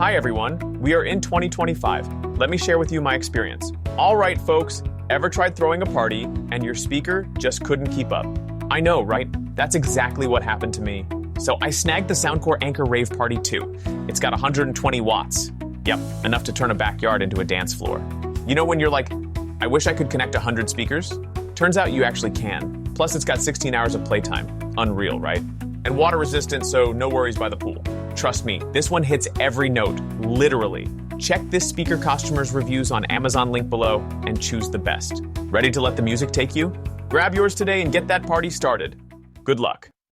Hi everyone, we are in 2025. Let me share with you my experience. All right folks, ever tried throwing a party and your speaker just couldn't keep up? I know, right? That's exactly what happened to me. So I snagged the Soundcore Anchor Rave Party 2. It's got 120 watts. Yep, enough to turn a backyard into a dance floor. You know when you're like, I wish I could connect 100 speakers? Turns out you actually can. Plus it's got 16 hours of playtime. Unreal, right? And water resistant, so no worries by the pool. Trust me, this one hits every note, literally. Check this speaker customer's reviews on Amazon, link below, and choose the best. Ready to let the music take you? Grab yours today and get that party started. Good luck.